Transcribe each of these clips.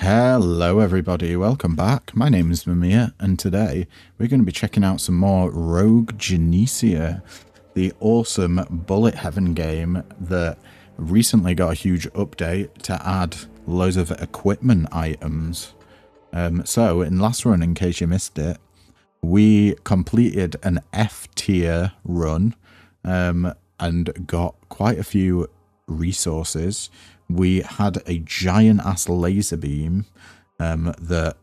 Hello everybody, welcome back. My name is Mamiya and today we're going to be checking out some more Rogue Genesia, the awesome bullet heaven game that recently got a huge update to add loads of equipment items. So in last run, in case you missed it, we completed an F tier run and got quite a few resources. We had a giant ass laser beam that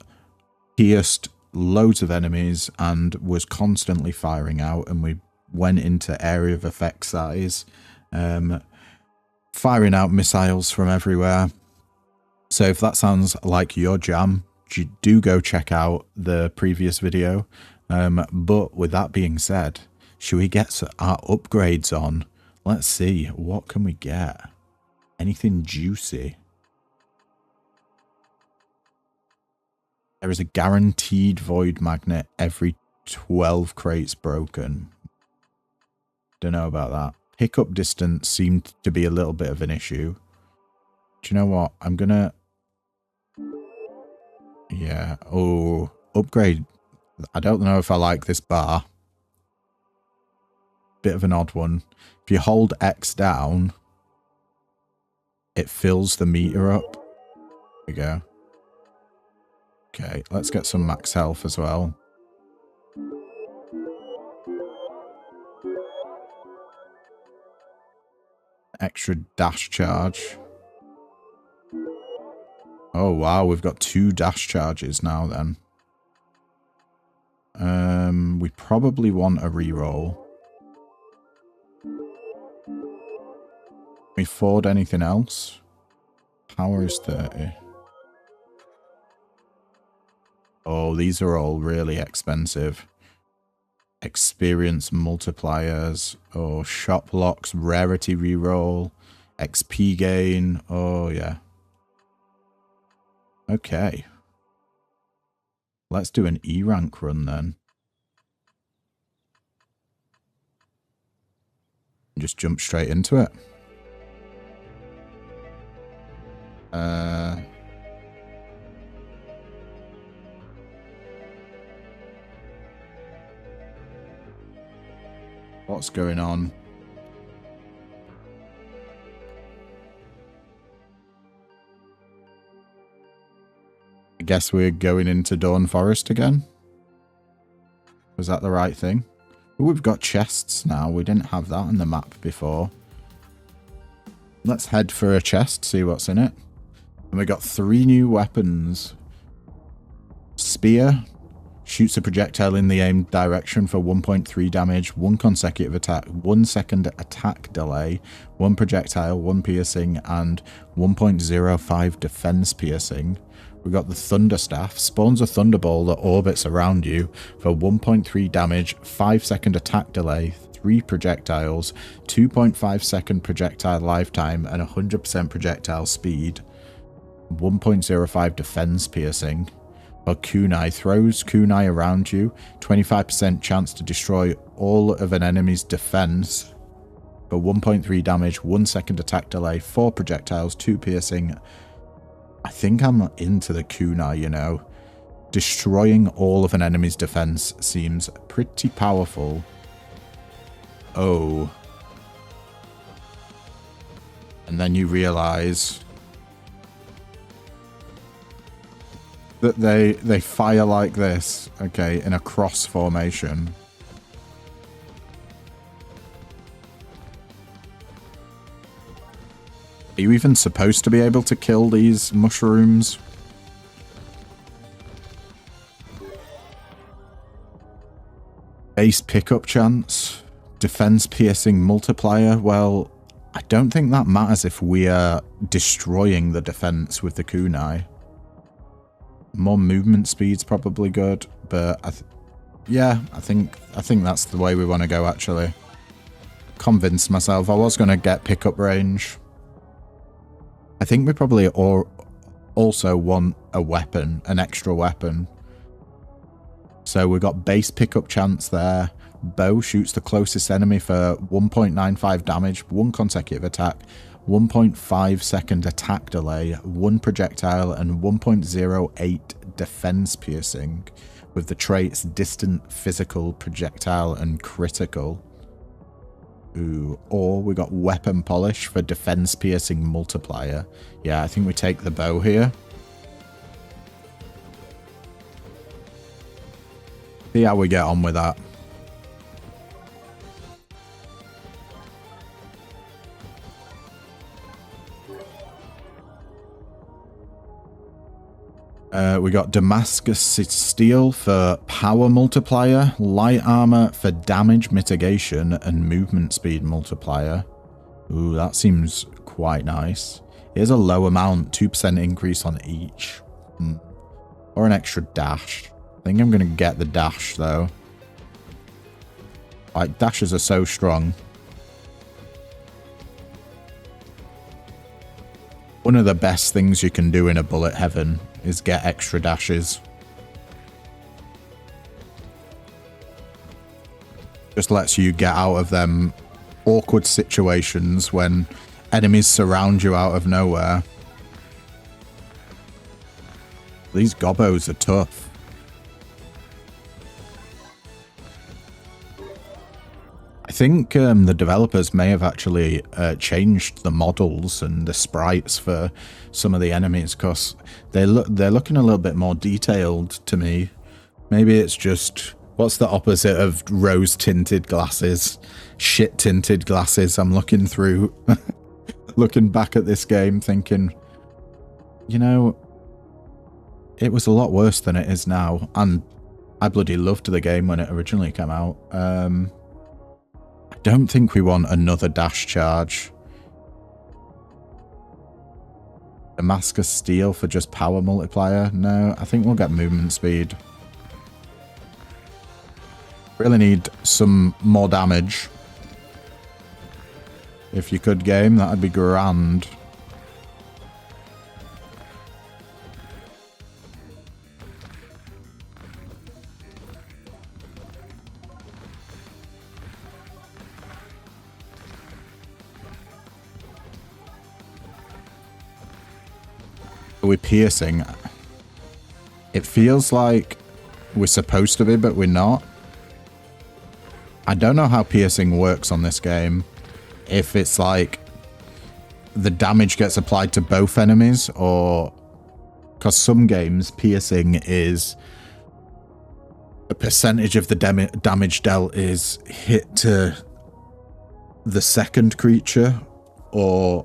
pierced loads of enemies and was constantly firing out, and we went into area of effect size, firing out missiles from everywhere. So if that sounds like your jam, do go check out the previous video. But with that being said, should we get our upgrades on? Let's see, what can we get? Anything juicy? There is a guaranteed void magnet every 12 crates broken. Don't know about that. Pickup distance seemed to be a little bit of an issue. Do you know what? I'm gonna... Yeah. Oh, upgrade. I don't know if I like this bar. Bit of an odd one. If you hold X down, it fills the meter up. There we go. Okay, let's get some max health as well. Extra dash charge. Oh wow, we've got 2 dash charges now then. We probably want a reroll. Can we afford anything else? Power is 30. Oh, these are all really expensive. Experience multipliers. Oh, shop locks, rarity reroll, XP gain. Oh, yeah. Okay. Let's do an E rank run then. Just jump straight into it. What's going on? I guess we're going into Dawn Forest again. Was that the right thing? Ooh, we've got chests now. We didn't have that on the map before. Let's head for a chest, see what's in it. And we got 3 new weapons. Spear. Shoots a projectile in the aimed direction for 1.3 damage, 1 consecutive attack, 1 second attack delay, 1 projectile, 1 piercing, and 1.05 defense piercing. We got the Thunder Staff. Spawns a Thunderball that orbits around you for 1.3 damage, 5 second attack delay, 3 projectiles, 2.5 second projectile lifetime, and 100% projectile speed. 1.05 defense piercing. Or kunai. Throws kunai around you. 25% chance to destroy all of an enemy's defense. For 1.3 damage, 1 second attack delay, 4 projectiles, 2 piercing. I think I'm into the kunai, you know. Destroying all of an enemy's defense seems pretty powerful. Oh. And then you realize that they fire like this, okay, in a cross formation. Are you even supposed to be able to kill these mushrooms? Base pickup chance. Defense piercing multiplier. Well, I don't think that matters if we are destroying the defense with the kunai. More movement speed's probably good, but yeah, I think that's the way we want to go actually. Convinced myself. I was going to get pickup range. I think we probably also want a weapon, an extra weapon. So we've got base pickup chance there. Bow shoots the closest enemy for 1.95 damage, 1 consecutive attack, 1.5 second attack delay, 1 projectile, and 1.08 defense piercing, with the traits distant, physical, projectile, and critical. Ooh, or we got weapon polish for defense piercing multiplier. Yeah, I think we take the bow here. See how we get on with that. We got Damascus Steel for power multiplier, light armor for damage mitigation, and movement speed multiplier. Ooh, that seems quite nice. Here's a low amount, 2% increase on each. Or an extra dash. I think I'm going to get the dash, though. Like, dashes are so strong. One of the best things you can do in a bullet heaven is get extra dashes. Just lets you get out of them awkward situations when enemies surround you out of nowhere. These gobbos are tough. I think the developers may have actually changed the models and the sprites for some of the enemies, because they're looking a little bit more detailed to me. Maybe it's just, what's the opposite of rose tinted glasses? Shit tinted glasses. I'm looking through, looking back at this game thinking, you know, it was a lot worse than it is now, and I bloody loved the game when it originally came out. I don't think we want another dash charge. Damascus Steel for just power multiplier? No, I think we'll get movement speed. Really need some more damage. If you could, game, that'd be grand. We're piercing. It feels like we're supposed to be, but we're not. I don't know how piercing works on this game. If it's like the damage gets applied to both enemies, or because some games piercing is a percentage of the damage dealt is hit to the second creature, or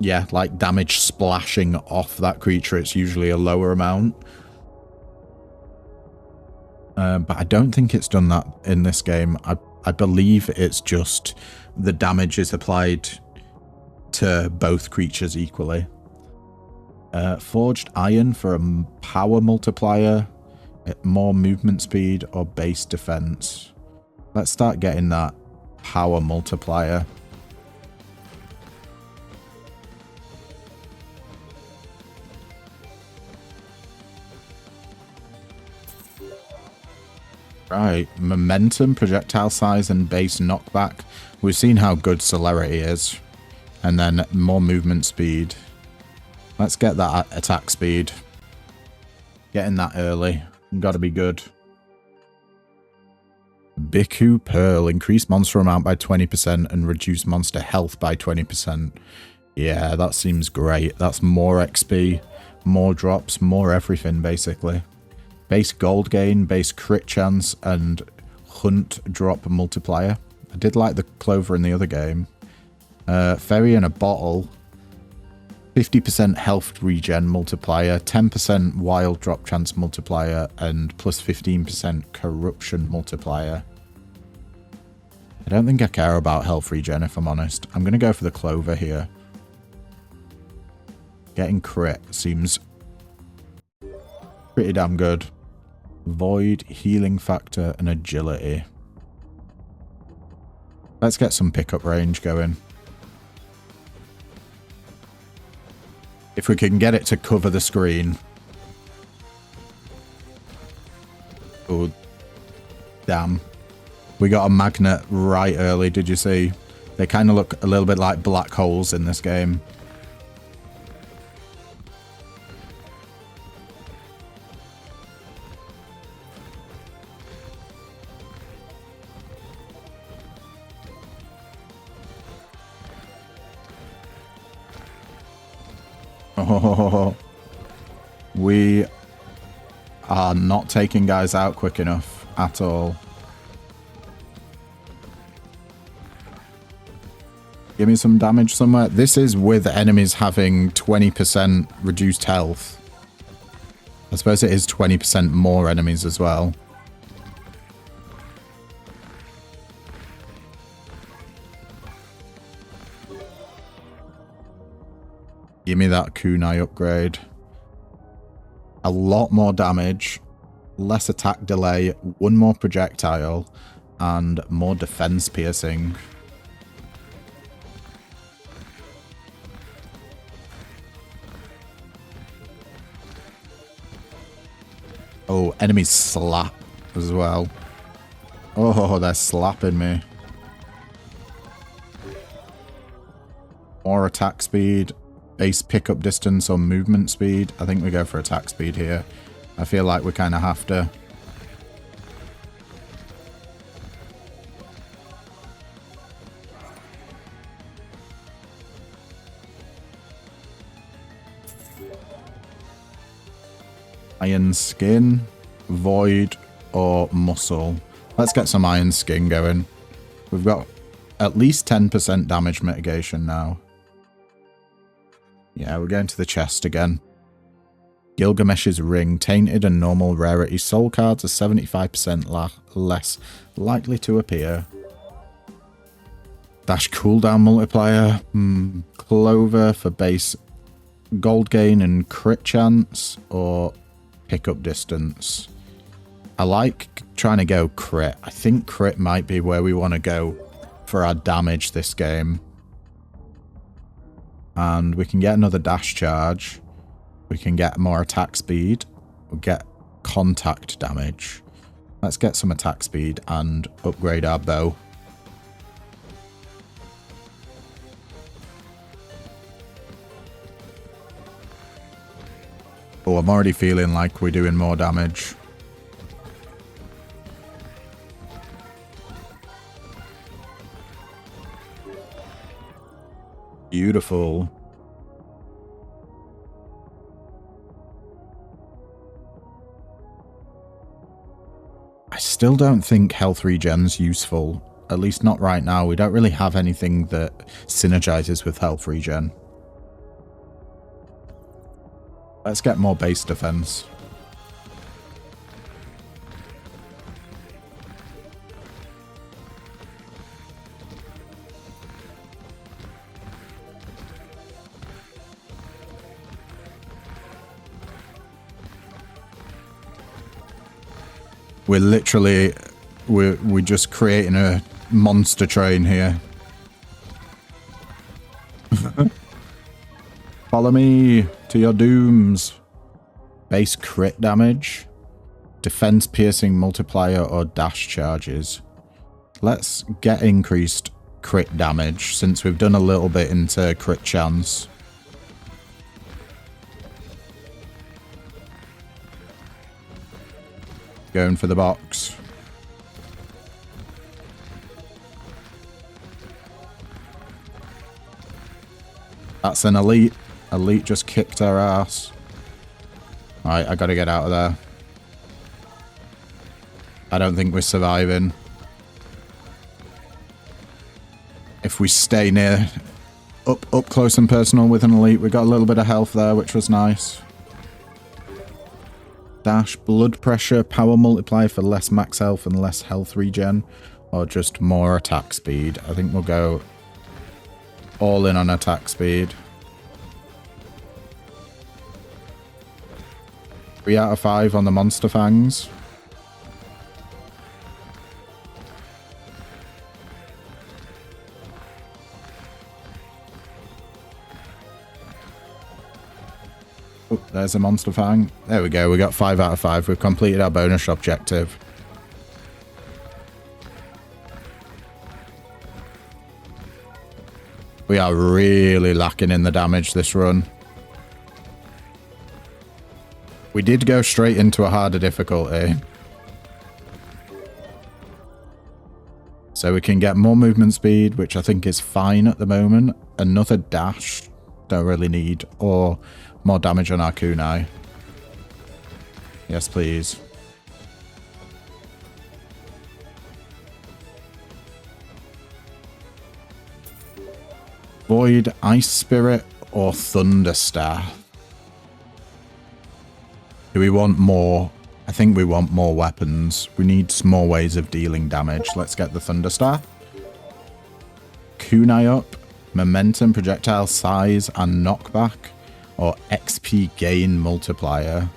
yeah, like damage splashing off that creature. It's usually a lower amount. But I don't think it's done that in this game. I believe it's just the damage is applied to both creatures equally. Forged Iron for a power multiplier, more movement speed, or base defense. Let's start getting that power multiplier. Right, momentum, projectile size, and base knockback. We've seen how good celerity is. And then more movement speed. Let's get that attack speed. Getting that early. Gotta be good. Bhikkhu Pearl. Increase monster amount by 20% and reduce monster health by 20%. Yeah, that seems great. That's more XP, more drops, more everything, basically. Base gold gain, base crit chance, and hunt drop multiplier. I did like the clover in the other game. Fairy in a bottle. 50% health regen multiplier, 10% wild drop chance multiplier, and plus 15% corruption multiplier. I don't think I care about health regen, if I'm honest. I'm going to go for the clover here. Getting crit seems pretty damn good. Void, healing factor, and agility. Let's get some pickup range going. If we can get it to cover the screen. Oh, damn. We got a magnet right early, did you see? They kind of look a little bit like black holes in this game. Oh, we are not taking guys out quick enough at all. Give me some damage somewhere. This is with enemies having 20% reduced health. I suppose it is 20% more enemies as well. Give me that kunai upgrade. A lot more damage, less attack delay, one more projectile, and more defense piercing. Oh, enemies slap as well. Oh, they're slapping me. More attack speed. Base pickup distance or movement speed. I think we go for attack speed here. I feel like we kind of have to. Iron skin, void, or muscle. Let's get some iron skin going. We've got at least 10% damage mitigation now. Yeah, we're going to the chest again. Gilgamesh's Ring. Tainted and normal rarity soul cards are 75% less likely to appear. Dash cooldown multiplier. Clover for base gold gain and crit chance, or pickup distance. I like trying to go crit. I think crit might be where we want to go for our damage this game. And we can get another dash charge. We can get more attack speed. We'll get contact damage. Let's get some attack speed and upgrade our bow. Oh, I'm already feeling like we're doing more damage. Beautiful. I still don't think health regen's useful. At least not right now. We don't really have anything that synergizes with health regen. Let's get more base defense. We're literally, we're just creating a monster train here. Follow me to your dooms. Base crit damage, defense piercing multiplier, or dash charges. Let's get increased crit damage since we've done a little bit into crit chance. Going for the box. That's an elite. Elite just kicked our ass. Alright, I gotta get out of there. I don't think we're surviving. If we stay near, up close and personal with an elite, we got a little bit of health there, which was nice. Dash, blood pressure, power multiplier for less max health and less health regen, or just more attack speed. I think we'll go all in on attack speed. 3 out of 5 on the monster fangs. Oh, there's a monster fang. There we go. We got 5 out of 5. We've completed our bonus objective. We are really lacking in the damage this run. We did go straight into a harder difficulty. So we can get more movement speed, which I think is fine at the moment. Another dash, don't really need. Or more damage on our kunai. Yes, please. Void, Ice Spirit, or Thunder Staff. Do we want more? I think we want more weapons. We need some more ways of dealing damage. Let's get the Thunder Staff. Kunai up. Momentum, projectile size, and knockback. Or XP gain multiplier.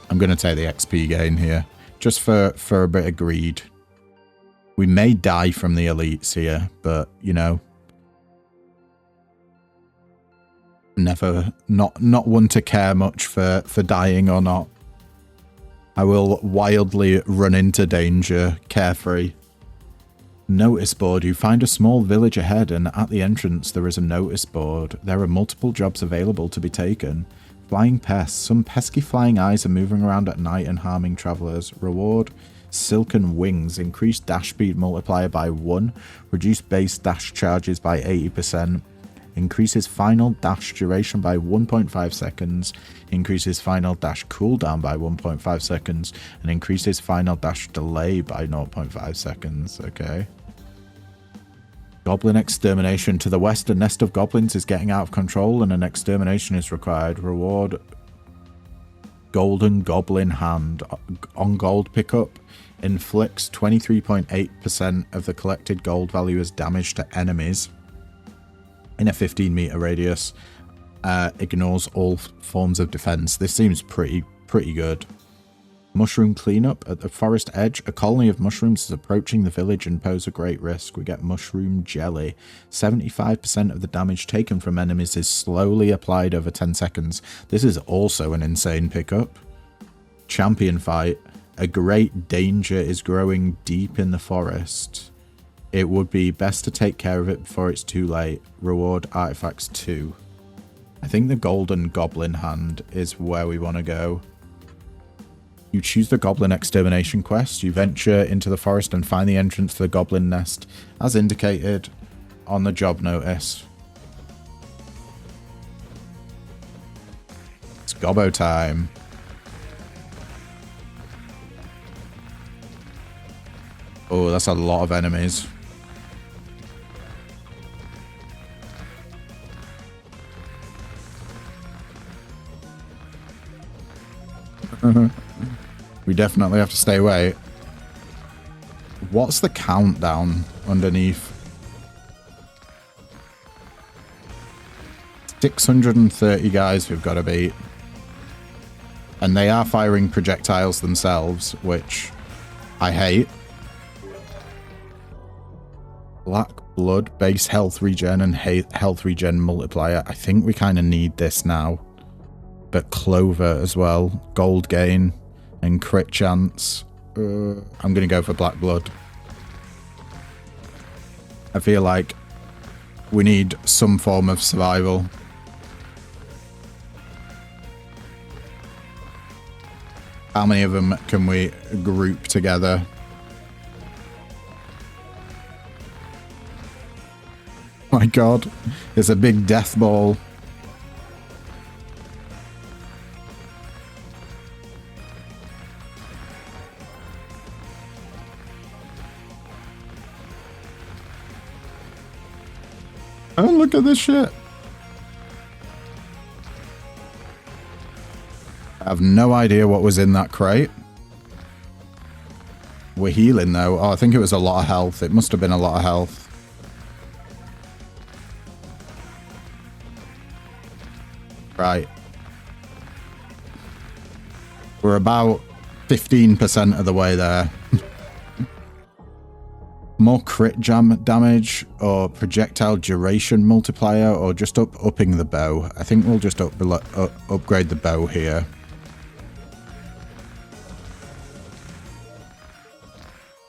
I'm going to take the XP gain here. Just for a bit of greed. We may die from the elites here, but, you know. Never, not one to care much for dying or not. I will wildly run into danger, carefree. Notice board. You find a small village ahead and at the entrance there is a notice board. There are multiple jobs available to be taken. Flying pests. Some pesky flying eyes are moving around at night and harming travellers. Reward. Silken wings. Increase dash speed multiplier by 1. Reduce base dash charges by 80%. Increases final dash duration by 1.5 seconds, increases final dash cooldown by 1.5 seconds, and increases final dash delay by 0.5 seconds. Okay. Goblin extermination. To the west, a nest of goblins is getting out of control and an extermination is required. Reward. Golden Goblin Hand. On gold pickup. Inflicts 23.8% of the collected gold value as damage to enemies. In a 15-meter radius, ignores all forms of defense. This seems pretty good. Mushroom cleanup. At the forest edge, a colony of mushrooms is approaching the village and pose a great risk. We get mushroom jelly. 75% of the damage taken from enemies is slowly applied over 10 seconds. This is also an insane pickup. Champion fight. A great danger is growing deep in the forest. It would be best to take care of it before it's too late. Reward artifacts 2. I think the Golden Goblin Hand is where we want to go. You choose the Goblin Extermination quest. You venture into the forest and find the entrance to the Goblin Nest, as indicated on the job notice. It's Gobbo time. Oh, that's a lot of enemies. We definitely have to stay away. What's the countdown underneath? 630 guys we've got to beat. And they are firing projectiles themselves, which I hate. Black blood, base health regen, and health regen multiplier. I think we kind of need this now. But clover as well. Gold gain and crit chance. I'm going to go for black blood. I feel like we need some form of survival. How many of them can we group together? My god, it's a big death ball. Oh, look at this shit. I have no idea what was in that crate. We're healing though. Oh, I think it was a lot of health. It must have been a lot of health. Right. We're about 15% of the way there. More crit damage or projectile duration multiplier or just upping the bow. I think we'll just upgrade the bow here.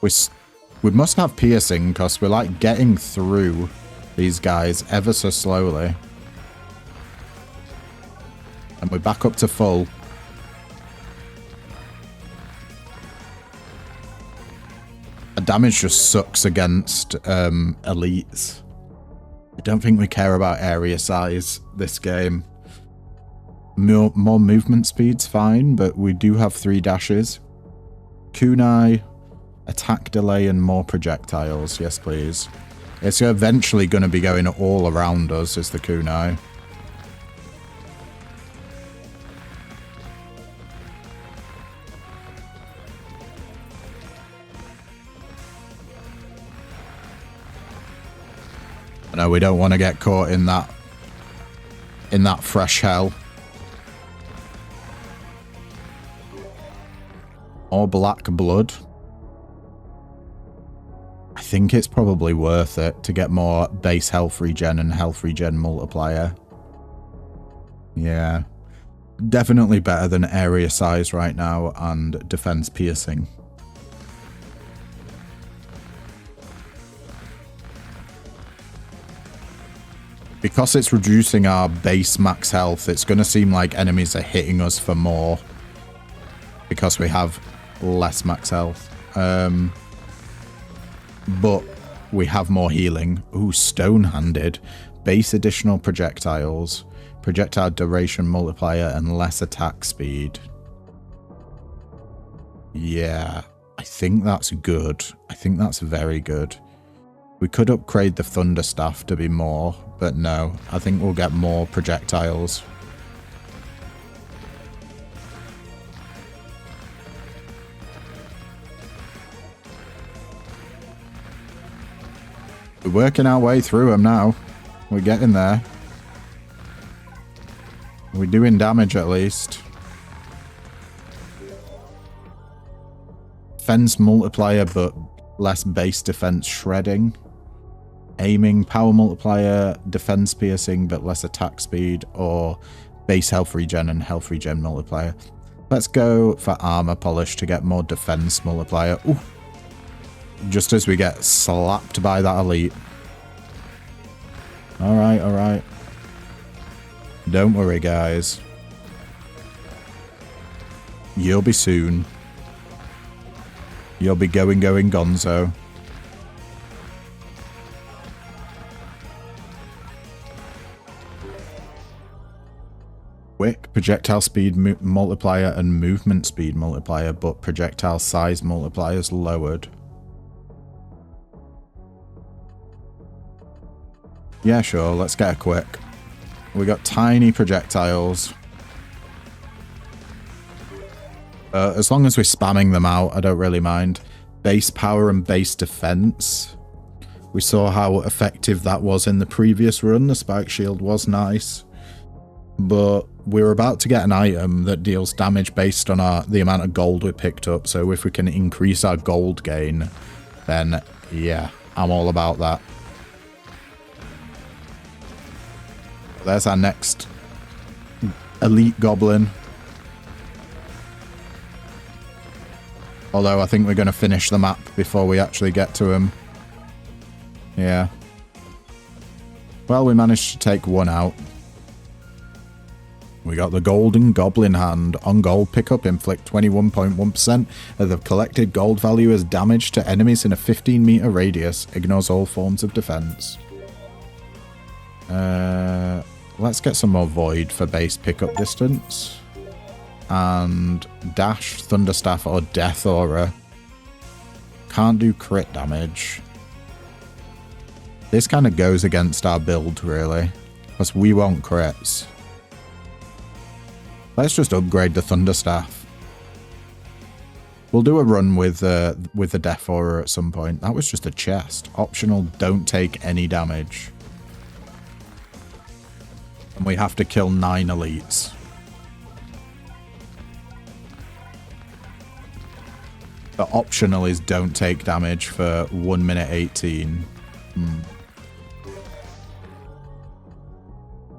We must have piercing because we're like getting through these guys ever so slowly. And we're back up to full. The damage just sucks against elites. I don't think we care about area size this game. More movement speed's fine, but we do have 3 dashes. Kunai, attack delay, and more projectiles. Yes, please. It's eventually going to be going all around us, is the kunai. No, we don't want to get caught in that fresh hell. Or black blood. I think it's probably worth it to get more base health regen and health regen multiplier. Yeah. Definitely better than area size right now and defense piercing. Because it's reducing our base max health, it's going to seem like enemies are hitting us for more. Because we have less max health. But we have more healing. Ooh, stone-handed. Base additional projectiles. Projectile duration multiplier and less attack speed. Yeah, I think that's good. I think that's very good. We could upgrade the Thunder Staff to be more, but no. I think we'll get more projectiles. We're working our way through them now. We're getting there. We're doing damage at least. Defense multiplier, but less base defense shredding. Aiming, power multiplier, defense piercing, but less attack speed, or base health regen and health regen multiplier. Let's go for armor polish to get more defense multiplier. Ooh. Just as we get slapped by that elite. Alright, alright. Don't worry, guys. You'll be soon. You'll be going gonzo. Quick projectile speed multiplier and movement speed multiplier, but projectile size multipliers lowered. Yeah, sure, let's get a quick. We got tiny projectiles. As long as we're spamming them out, I don't really mind. Base power and base defense. We saw how effective that was in the previous run. The spike shield was nice. But we're about to get an item that deals damage based on the amount of gold we picked up. So if we can increase our gold gain, then yeah, I'm all about that. There's our next elite goblin. Although I think we're going to finish the map before we actually get to him. Yeah. Well, we managed to take one out. We got the Golden Goblin Hand. On gold pickup, inflict 21.1% of the collected gold value as damage to enemies in a 15-meter radius. Ignores all forms of defense. Let's get some more Void for base pickup distance. And Dash, Thunderstaff, or Death Aura. Can't do crit damage. This kind of goes against our build, really. Because we want crits. Let's just upgrade the Thunderstaff. We'll do a run with the Death Aura at some point. That was just a chest. Optional, don't take any damage. And we have to kill 9 elites. The optional is don't take damage for 1 minute 18.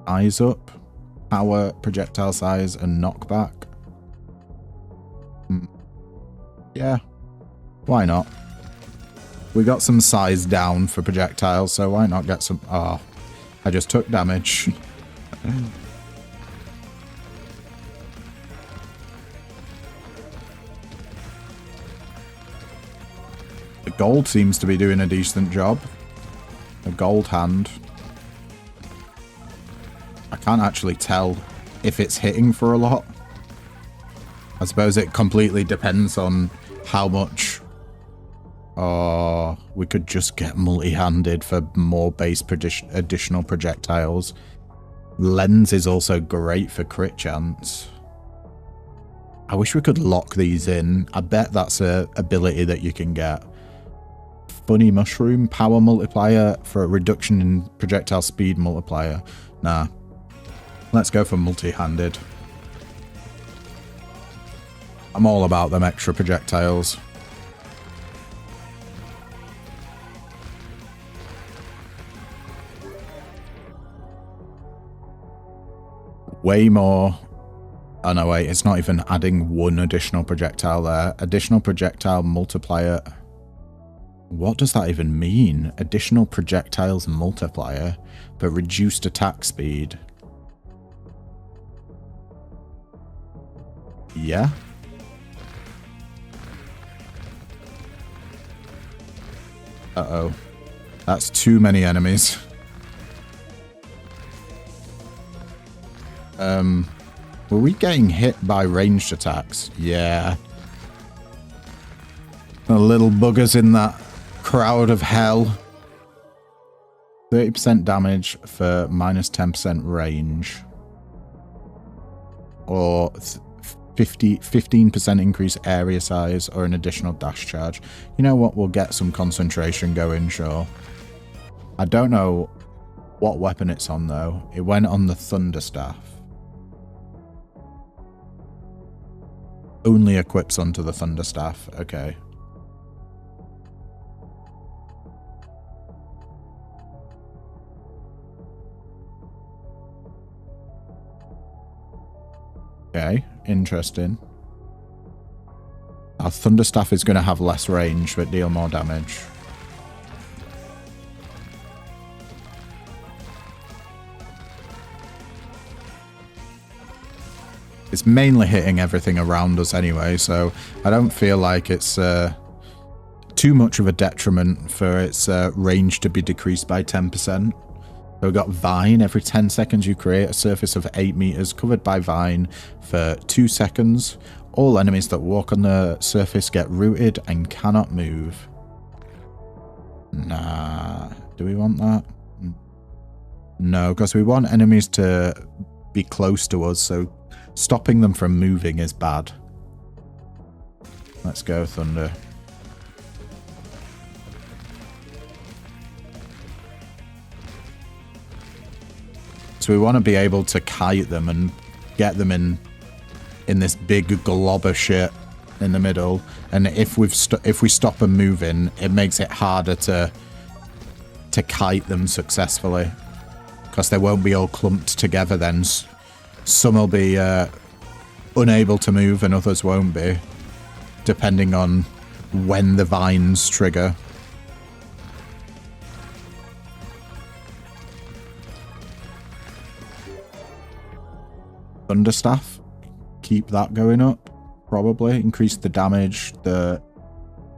Eyes up. Power, projectile size, and knockback. Yeah. Why not? We got some size down for projectiles, so why not get some... Oh, I just took damage. The gold seems to be doing a decent job. The gold hand. I can't actually tell if it's hitting for a lot. I suppose it completely depends on how much... Oh, we could just get multi-handed for more base additional projectiles. Lens is also great for crit chance. I wish we could lock these in. I bet that's a ability that you can get. Funny mushroom, power multiplier for a reduction in projectile speed multiplier. Nah. Let's go for multi-handed. I'm all about them extra projectiles. Way more. Oh no, wait, it's not even adding one additional projectile there. Additional projectile multiplier. What does that even mean? Additional projectiles multiplier, but reduced attack speed. Yeah. Uh-oh. That's too many enemies. Were we getting hit by ranged attacks? Yeah. The little buggers in that crowd of hell. 30% damage for minus 10% range. Or 15% increase area size or an additional dash charge. You know what? We'll get some concentration going, sure. I don't know what weapon it's on, though. It went on the Thunder Staff. Only equips onto the Thunder Staff. Okay. Okay, interesting. Our Thunder Staff is going to have less range, but deal more damage. It's mainly hitting everything around us anyway, so I don't feel like it's too much of a detriment for its range to be decreased by 10%. So we've got Vine. Every 10 seconds you create a surface of 8 meters covered by Vine for 2 seconds. All enemies that walk on the surface get rooted and cannot move. Nah. Do we want that? No, because we want enemies to be close to us, so stopping them from moving is bad. Let's go, Thunder. So we want to be able to kite them and get them in this big glob of shit in the middle. And if we stop them moving, it makes it harder to kite them successfully, because they won't be all clumped together then. Some will be unable to move and others won't be, depending on when the vines trigger. Thunderstaff, keep that going up, probably. Increase the damage, the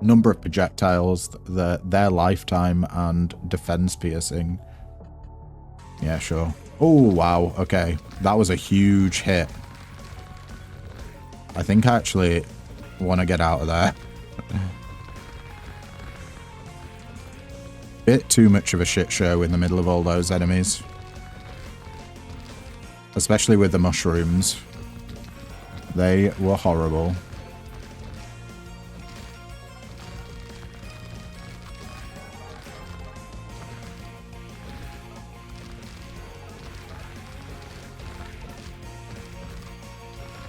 number of projectiles, their lifetime, and defense piercing. Yeah, sure. Oh, wow. Okay. That was a huge hit. I think I actually want to get out of there. Bit too much of a shit show in the middle of all those enemies. Especially with the mushrooms. They were horrible.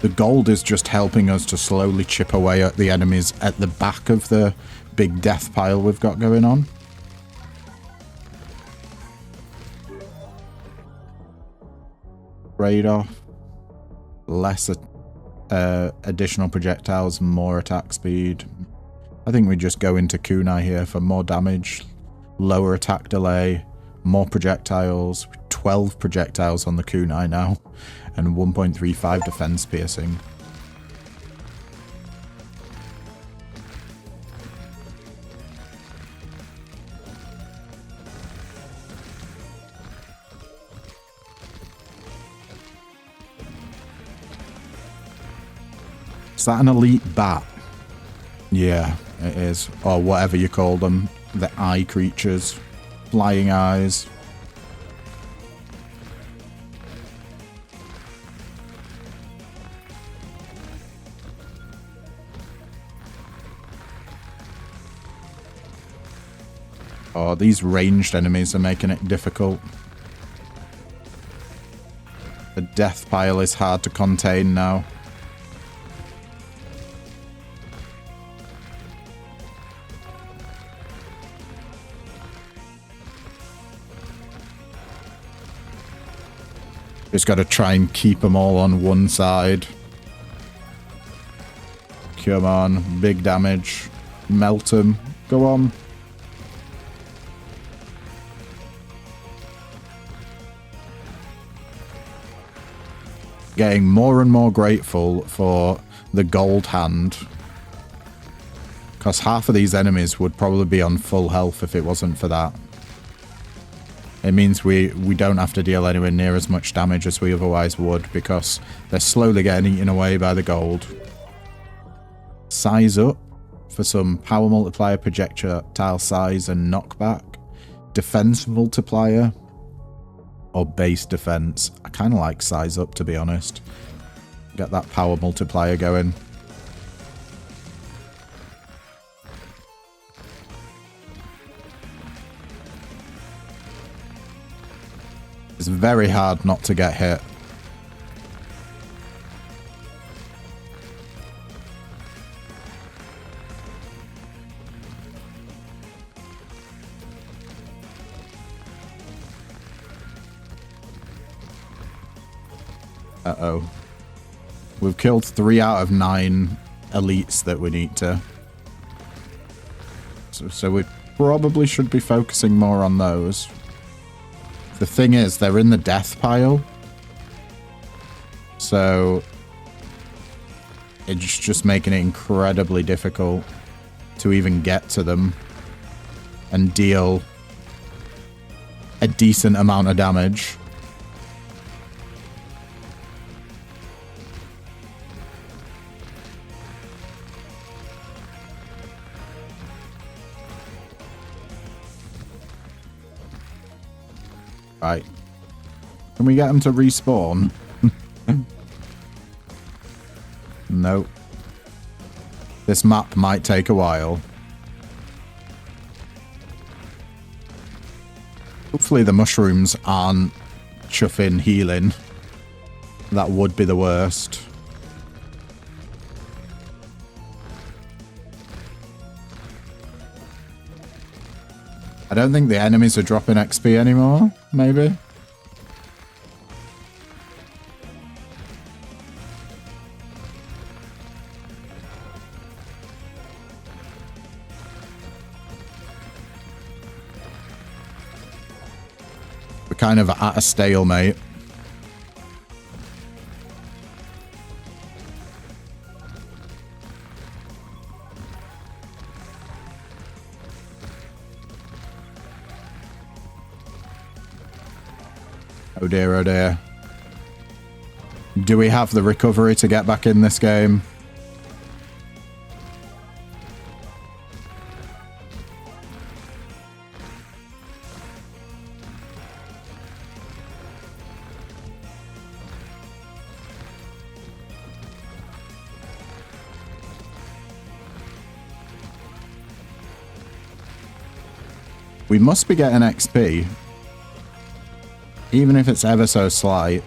The gold is just helping us to slowly chip away at the enemies at the back of the big death pile we've got going on. Trade-off. Less additional projectiles, more attack speed. I think we just go into kunai here for more damage, lower attack delay, more projectiles, 12 projectiles on the kunai now, and 1.35 defense piercing. Is that an elite bat? Yeah, it is. Or whatever you call them. The eye creatures. Flying eyes. Oh, these ranged enemies are making it difficult. The death pile is hard to contain now. Just got to try and keep them all on one side. Come on, big damage. Melt them. Go on. Getting more and more grateful for the gold hand. Because half of these enemies would probably be on full health if it wasn't for that. It means we don't have to deal anywhere near as much damage as we otherwise would, because they're slowly getting eaten away by the gold. Size up for some power multiplier, projectile size, and knockback. Defense multiplier or base defense. I kind of like size up, to be honest. Get that power multiplier going. It's very hard not to get hit. Uh-oh. We've killed 3 out of 9 elites that we need to. So we probably should be focusing more on those. The thing is, they're in the death pile. So it's just making it incredibly difficult to even get to them and deal a decent amount of damage. Right. Can we get them to respawn? Nope. This map might take a while. Hopefully the mushrooms aren't chuffing healing. That would be the worst. I don't think the enemies are dropping XP anymore, maybe? We're kind of at a stalemate. Oh dear, oh dear. Do we have the recovery to get back in this game? We must be getting XP. Even if it's ever so slight.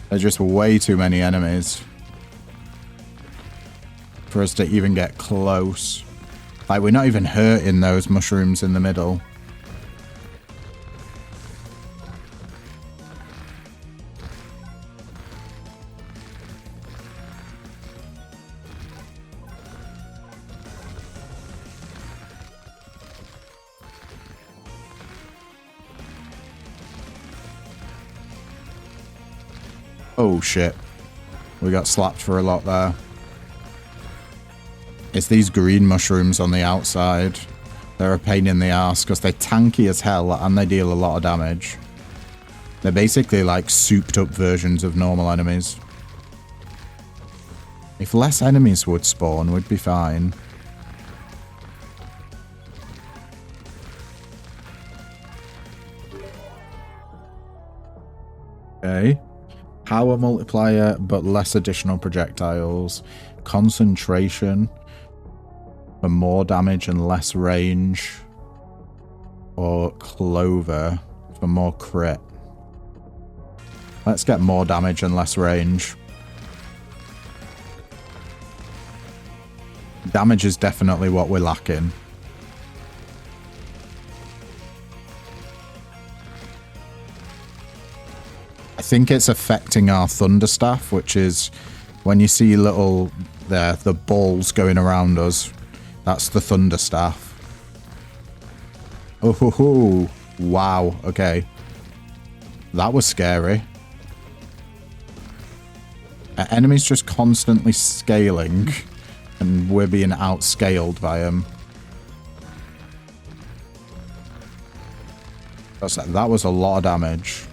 There's just way too many enemies for us to even get close. Like, we're not even hurting those mushrooms in the middle. Oh shit. We got slapped for a lot there. It's these green mushrooms on the outside. They're a pain in the ass because they're tanky as hell and they deal a lot of damage. They're basically like souped up versions of normal enemies. If less enemies would spawn, we'd be fine. Okay. Power multiplier, but less additional projectiles. Concentration for more damage and less range. Or clover for more crit. Let's get more damage and less range. Damage is definitely what we're lacking. I think it's affecting our Thunderstaff, which is when you see little the balls going around us. That's the Thunderstaff. Oh, ho, ho. Wow. Okay. That was scary. Enemies just constantly scaling, and we're being outscaled by them. That was a lot of damage.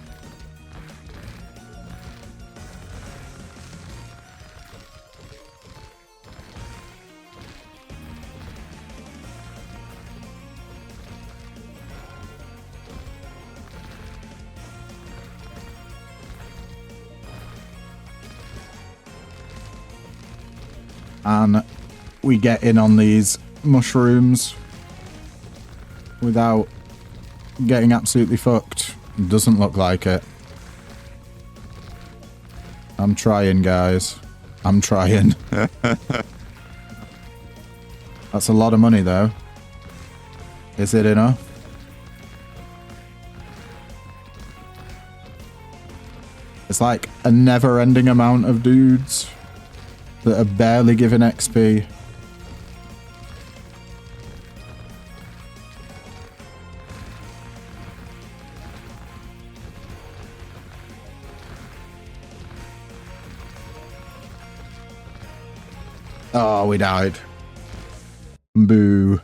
And we get in on these mushrooms without getting absolutely fucked. Doesn't look like it. I'm trying, guys. I'm trying. That's a lot of money, though. Is it enough? It's like a never-ending amount of dudes that are barely giving XP. Oh, we died. Boo.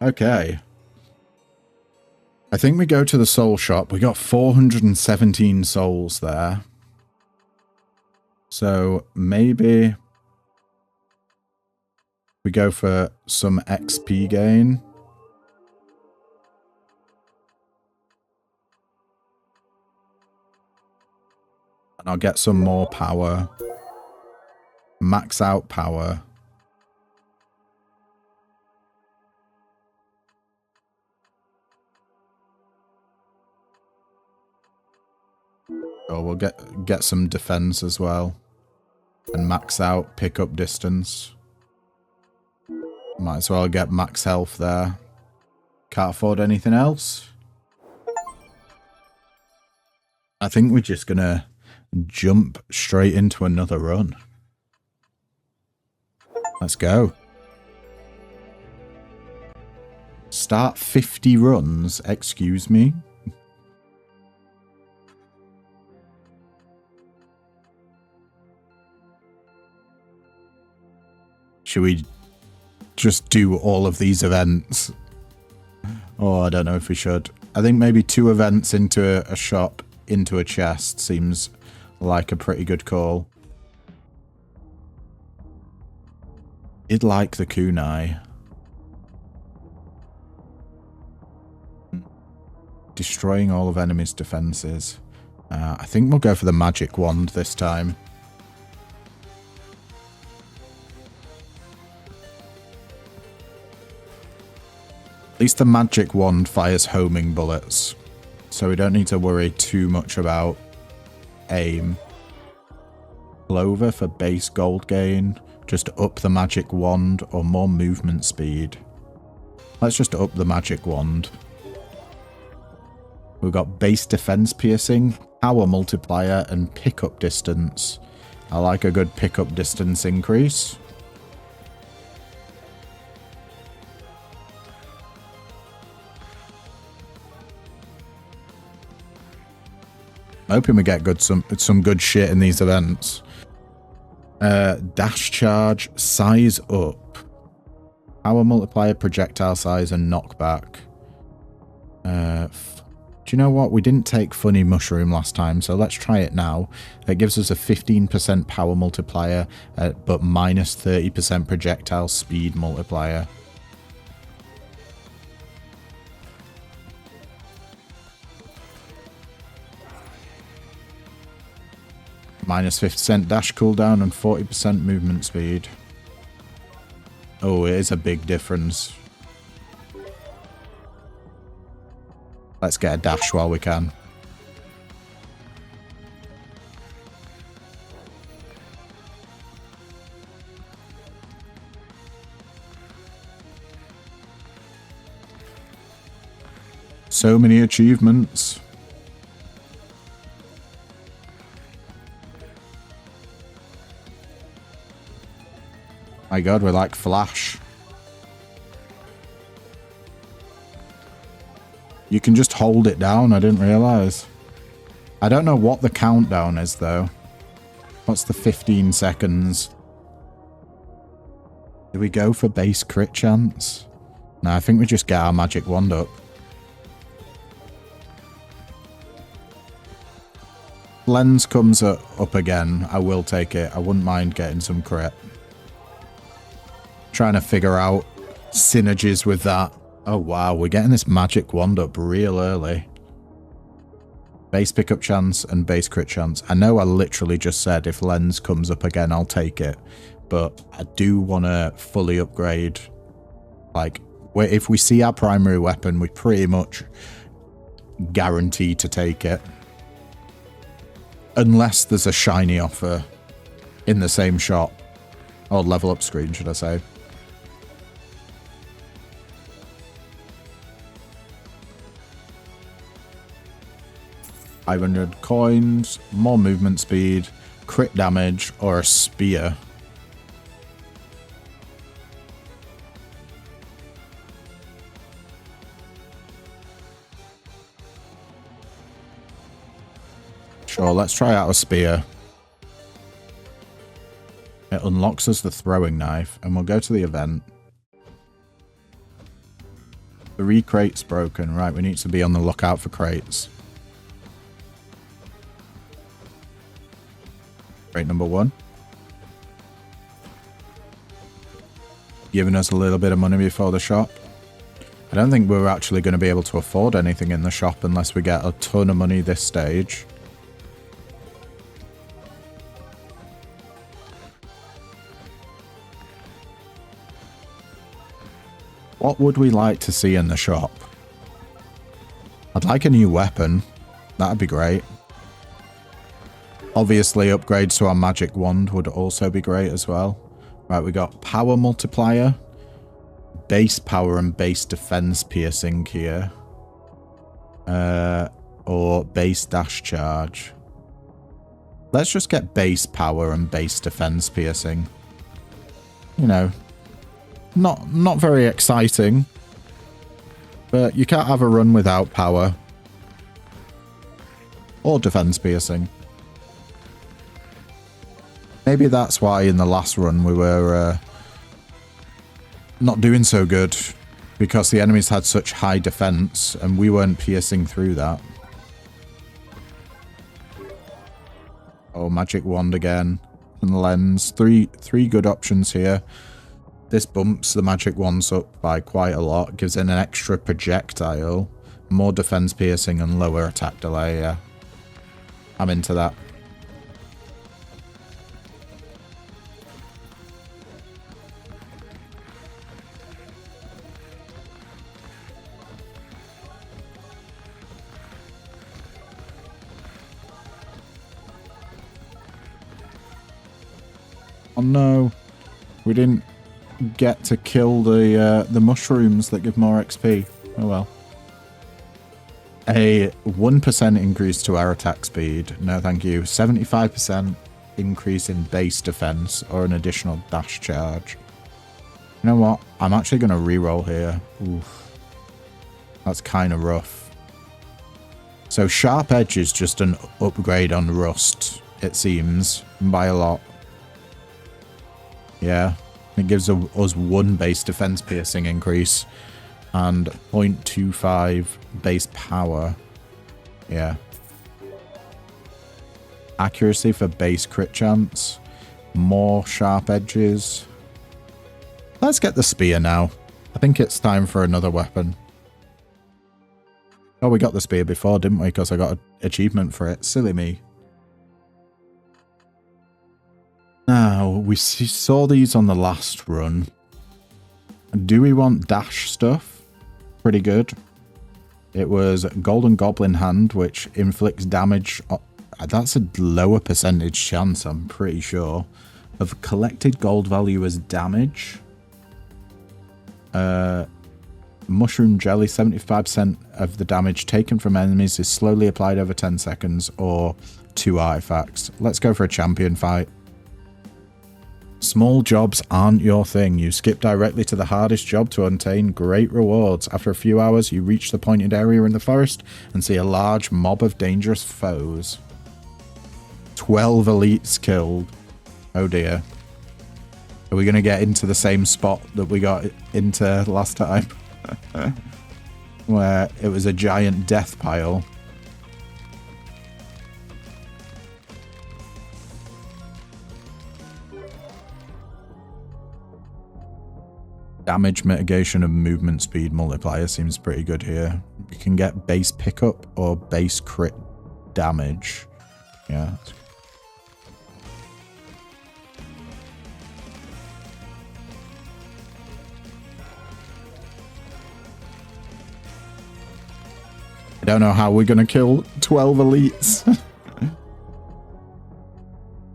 Okay. I think we go to the soul shop. We got 417 souls there. So maybe we go for some XP gain. And I'll get some more power. Max out power. Oh, we'll get some defense as well. And max out pickup distance. Might as well get max health there. Can't afford anything else. I think we're just gonna jump straight into another run. Let's go. Start 50 runs, excuse me. Should we just do all of these events? Oh, I don't know if we should. I think maybe 2 events into a shop, into a chest seems like a pretty good call. Did like the kunai. Destroying all of enemies' defenses. I think we'll go for the magic wand this time. At least the magic wand fires homing bullets, so we don't need to worry too much about aim. Clover for base gold gain. Just up the magic wand or more movement speed. Let's just up the magic wand. We've got base defense piercing, power multiplier, and pickup distance. I like a good pickup distance increase. Hoping we get some good shit in these events. Dash charge, size up. Power multiplier, projectile size, and knockback. Do you know what? We didn't take Funny Mushroom last time, so let's try it now. It gives us a 15% power multiplier, but minus 30% projectile speed multiplier. Minus 50% dash cooldown and 40% movement speed. Oh, it is a big difference. Let's get a dash while we can. So many achievements. My god, we're like Flash. You can just hold it down, I didn't realise. I don't know what the countdown is though. What's the 15 seconds? Do we go for base crit chance? No, I think we just get our magic wand up. Lens comes up again, I will take it. I wouldn't mind getting some crit. Trying to figure out synergies with that. Oh wow, we're getting this magic wand up real early. Base pickup chance and base crit chance. I know I literally just said if lens comes up again, I'll take it. But I do want to fully upgrade. Like, if we see our primary weapon, we pretty much guarantee to take it. Unless there's a shiny offer in the same shop. Or level up screen, should I say. $500 coins, more movement speed, crit damage, or a spear. Sure, let's try out a spear. It unlocks us the throwing knife, and we'll go to the event. 3 crates broken. Right, we need to be on the lookout for crates. Crate number 1. Giving us a little bit of money before the shop. I don't think we're actually going to be able to afford anything in the shop unless we get a ton of money this stage. What would we like to see in the shop? I'd like a new weapon. That'd be great. Obviously, upgrades to our magic wand would also be great as well. Right, we got power multiplier, base power and base defense piercing here. Or base dash charge. Let's just get base power and base defense piercing. You know, not very exciting. But you can't have a run without power. Or defense piercing. Maybe that's why in the last run we were not doing so good. Because the enemies had such high defense and we weren't piercing through that. Oh, magic wand again. And lens. Three good options here. This bumps the magic wands up by quite a lot. Gives it an extra projectile. More defense piercing and lower attack delay, yeah. I'm into that. Oh no, we didn't get to kill the mushrooms that give more XP. Oh well. A 1% increase to our attack speed. No thank you. 75% increase in base defense or an additional dash charge. You know what? I'm actually going to reroll here. Oof. That's kind of rough. So Sharp Edge is just an upgrade on Rust, it seems, by a lot. Yeah, it gives us 1 base defense piercing increase and 0.25 base power. Yeah. Accuracy for base crit chance. More sharp edges. Let's get the spear now. I think it's time for another weapon. Oh, we got the spear before, didn't we? Because I got an achievement for it. Silly me. Now, we saw these on the last run. Do we want dash stuff? Pretty good. It was Golden Goblin Hand, which inflicts damage. That's a lower percentage chance, I'm pretty sure, of collected gold value as damage. Mushroom Jelly, 75% of the damage taken from enemies is slowly applied over 10 seconds, or 2 artifacts. Let's go for a champion fight. Small jobs aren't your thing. You skip directly to the hardest job to obtain great rewards. After a few hours, you reach the pointed area in the forest and see a large mob of dangerous foes. 12 elites killed. Oh dear. Are we going to get into the same spot that we got into last time? Where it was a giant death pile. Damage mitigation and movement speed multiplier seems pretty good here. We can get base pickup or base crit damage. Yeah. I don't know how we're going to kill 12 elites.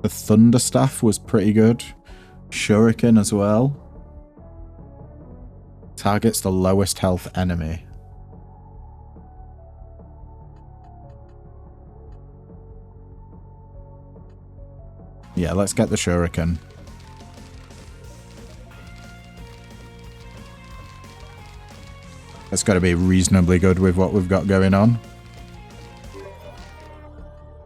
The Thunder Staff was pretty good. Shuriken as well. Targets the lowest health enemy. Yeah, let's get the Shuriken. It's got to be reasonably good with what we've got going on.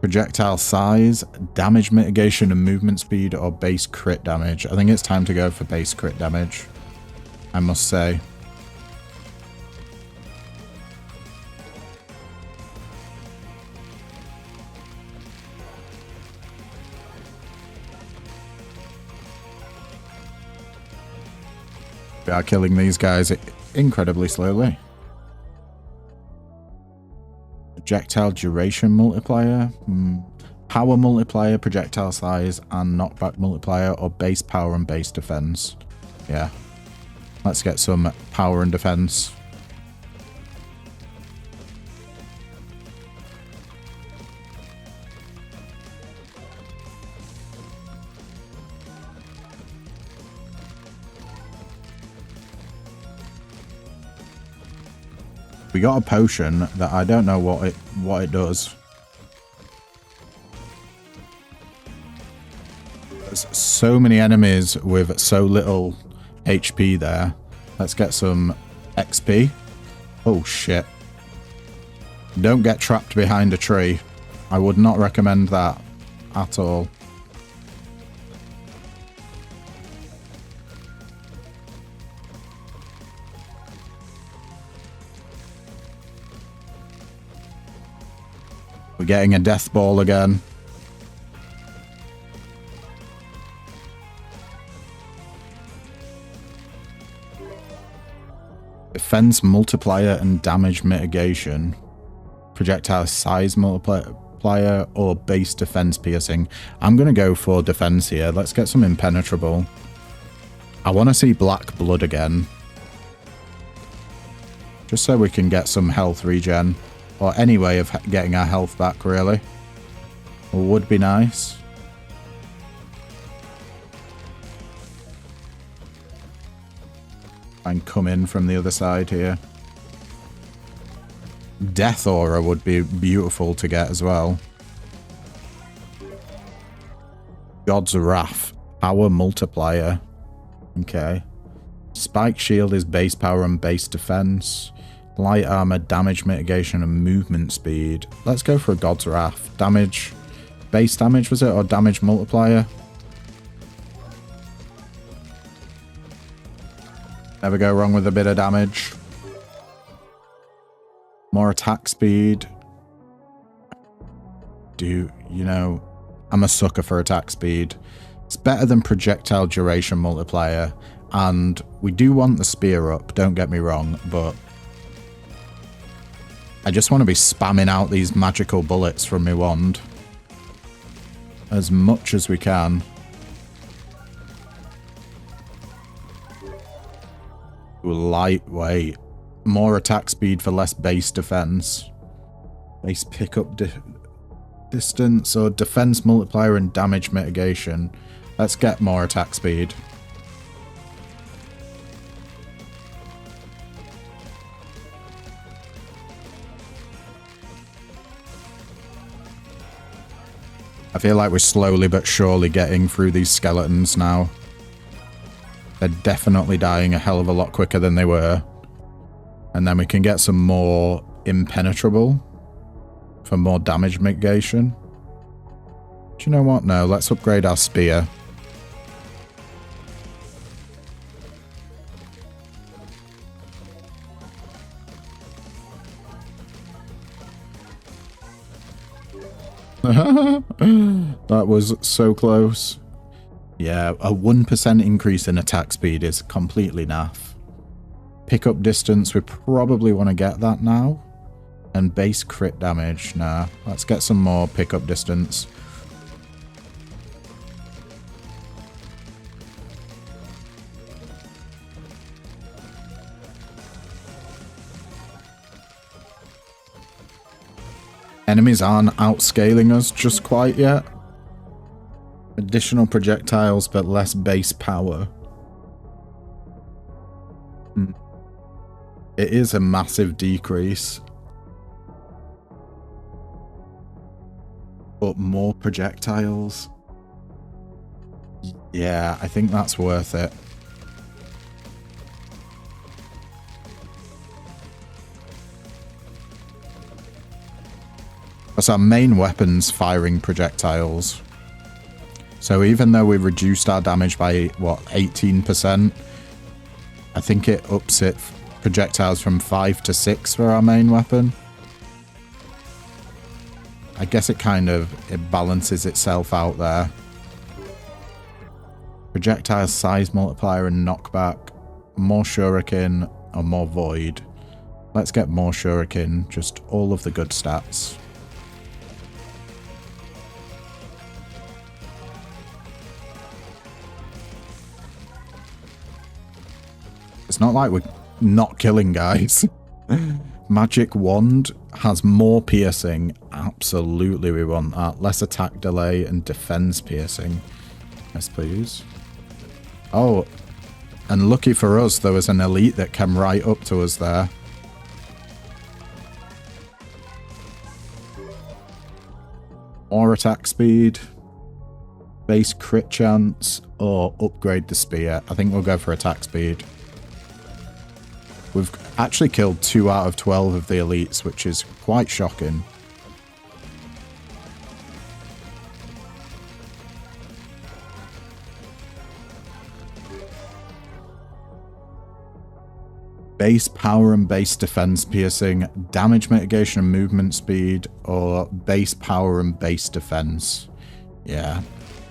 Projectile size, damage mitigation and movement speed, or base crit damage. I think it's time to go for base crit damage, I must say. We are killing these guys incredibly slowly. Projectile duration multiplier, power multiplier, projectile size, and knockback multiplier, or base power and base defense. Yeah. Let's get some power and defense. We got a potion that I don't know what it does. There's so many enemies with so little HP there. Let's get some XP. Oh shit. Don't get trapped behind a tree. I would not recommend that at all. We're getting a death ball again. Defense multiplier and damage mitigation. Projectile size multiplier or base defense piercing. I'm going to go for defense here. Let's get some impenetrable. I want to see black blood again. Just so we can get some health regen. Or any way of getting our health back, really. Would be nice. And come in from the other side here. Death Aura would be beautiful to get as well. God's Wrath. Power multiplier. Okay. Spike Shield is base power and base defense. Light armor, damage mitigation, and movement speed. Let's go for a God's Wrath. Damage, base damage was it, or damage multiplier? Never go wrong with a bit of damage. More attack speed. You know, I'm a sucker for attack speed. It's better than projectile duration multiplier. And we do want the spear up, don't get me wrong, but I just want to be spamming out these magical bullets from my wand as much as we can. Lightweight. More attack speed for less base defense. Base pickup distance or defense multiplier and damage mitigation. Let's get more attack speed. I feel like we're slowly but surely getting through these skeletons now. They're definitely dying a hell of a lot quicker than they were. And then we can get some more impenetrable for more damage mitigation. Do you know what? No, let's upgrade our spear. That was so close. Yeah, a 1% increase in attack speed is completely naff. Pickup distance, we probably want to get that now. And base crit damage, nah. Let's get some more pickup distance. Enemies aren't outscaling us just quite yet. Additional projectiles, but less base power. It is a massive decrease. But more projectiles. Yeah, I think that's worth it. That's our main weapons firing projectiles. So even though we reduced our damage by, what, 18%, I think it ups it projectiles from 5 to 6 for our main weapon. I guess it balances itself out there. Projectile size multiplier and knockback. More shuriken or more void. Let's get more shuriken, just all of the good stats. It's not like we're not killing guys. Magic wand has more piercing. Absolutely, we want that. Less attack delay and defense piercing. Yes, please. Oh, and lucky for us, there was an elite that came right up to us there. More attack speed. Base crit chance. Or upgrade the spear. I think we'll go for attack speed. We've actually killed 2 out of 12 of the elites, which is quite shocking. Base power and base defense piercing, damage mitigation and movement speed, or base power and base defense. Yeah.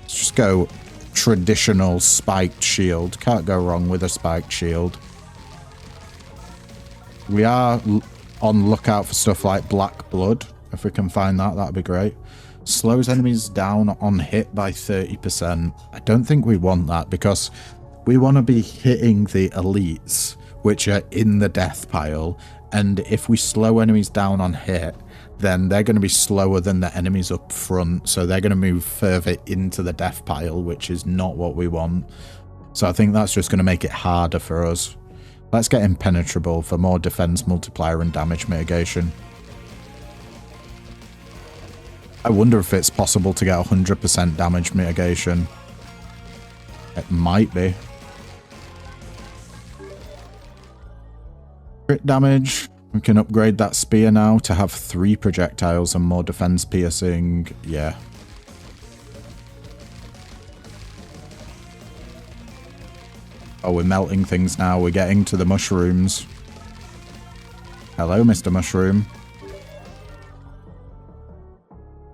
Let's just go traditional spiked shield. Can't go wrong with a spiked shield. We are on lookout for stuff like Black Blood. If we can find that, that'd be great. Slows enemies down on hit by 30%. I don't think we want that because we want to be hitting the elites, which are in the death pile. And if we slow enemies down on hit, then they're going to be slower than the enemies up front. So they're going to move further into the death pile, which is not what we want. So I think that's just going to make it harder for us. Let's get impenetrable for more defense multiplier and damage mitigation. I wonder if it's possible to get 100% damage mitigation. It might be. Crit damage. We can upgrade that spear now to have 3 projectiles and more defense piercing. Yeah. Oh, we're melting things now. We're getting to the mushrooms. Hello, Mr. Mushroom.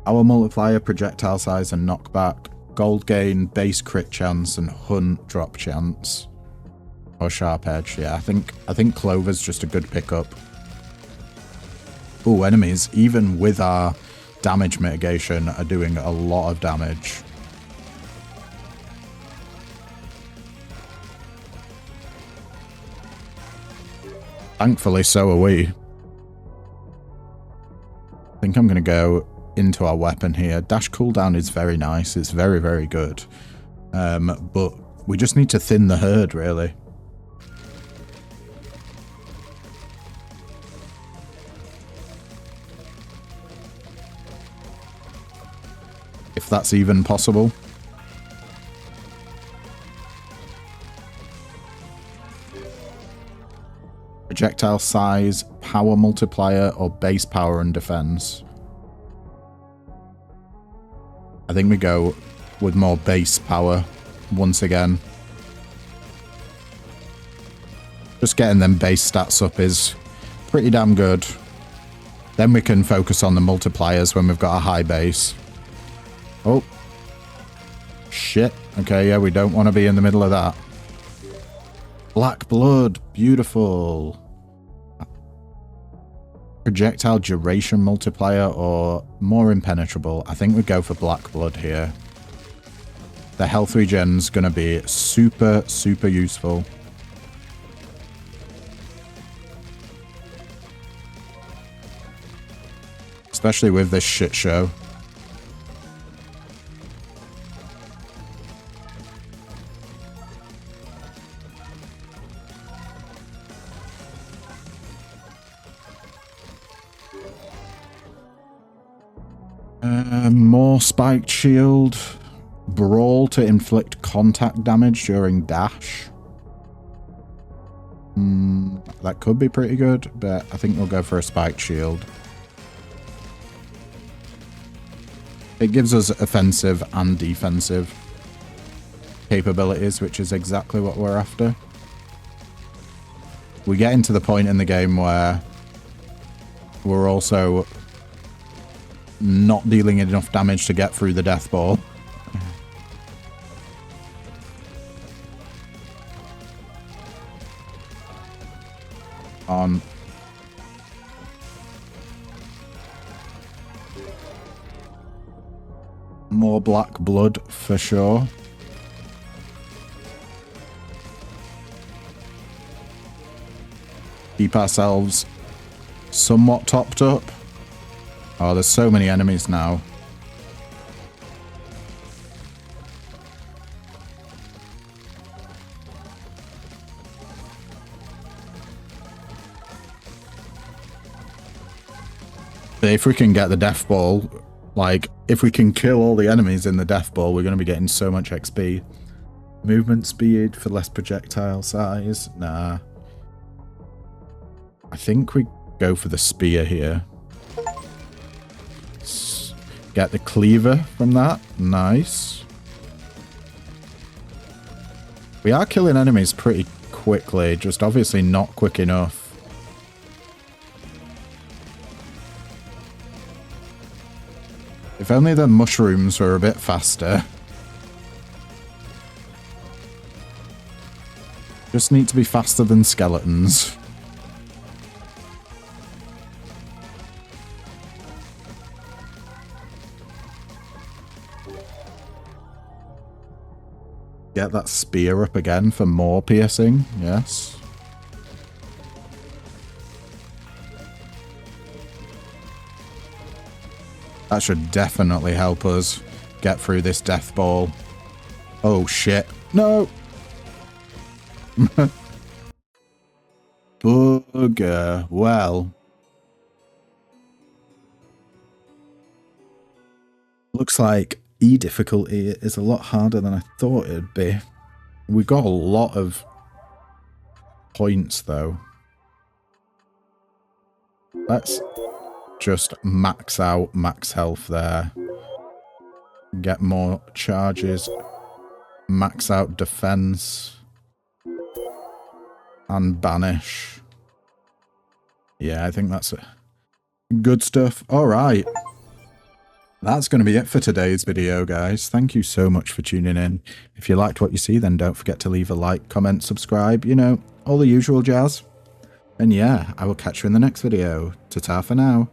Our multiplier, projectile size and knockback. Gold gain, base crit chance, and hunt drop chance. Or sharp edge. Yeah, I think Clover's just a good pickup. Ooh, enemies, even with our damage mitigation, are doing a lot of damage. Thankfully, so are we. I think I'm going to go into our weapon here. Dash cooldown is very nice. It's very, very good. But we just need to thin the herd, really. If that's even possible. Projectile size, power multiplier, or base power and defense. I think we go with more base power once again. Just getting them base stats up is pretty damn good. Then we can focus on the multipliers when we've got a high base. Oh. Shit. Okay, yeah, we don't want to be in the middle of that. Black blood. Beautiful. Projectile duration multiplier or more impenetrable. I think we go for black blood here. The health regen's going to be super, super useful. Especially with this shit show. More spiked shield. Brawl to inflict contact damage during dash. That could be pretty good, but I think we'll go for a spiked shield. It gives us offensive and defensive capabilities, which is exactly what we're after. We get into the point in the game where we're also not dealing enough damage to get through the death ball. On. More black blood for sure. Keep ourselves somewhat topped up. Oh, there's so many enemies now. But if we can get the death ball, like, if we can kill all the enemies in the death ball, we're going to be getting so much XP. Movement speed for less projectile size. Nah. I think we go for the spear here. Get the cleaver from that. Nice. We are killing enemies pretty quickly, just obviously not quick enough. If only the mushrooms were a bit faster. Just need to be faster than skeletons. Get that spear up again for more piercing. Yes. That should definitely help us get through this death ball. Oh shit. No! Bugger. Well. Looks like E difficulty is a lot harder than I thought it'd be. We got a lot of points though. Let's just max out max health there. Get more charges. Max out defense. And banish. Yeah, I think that's it. Good stuff. Alright. That's going to be it for today's video, guys. Thank you so much for tuning in. If you liked what you see, then don't forget to leave a like, comment, subscribe, you know, all the usual jazz. And yeah, I will catch you in the next video. Ta-ta for now.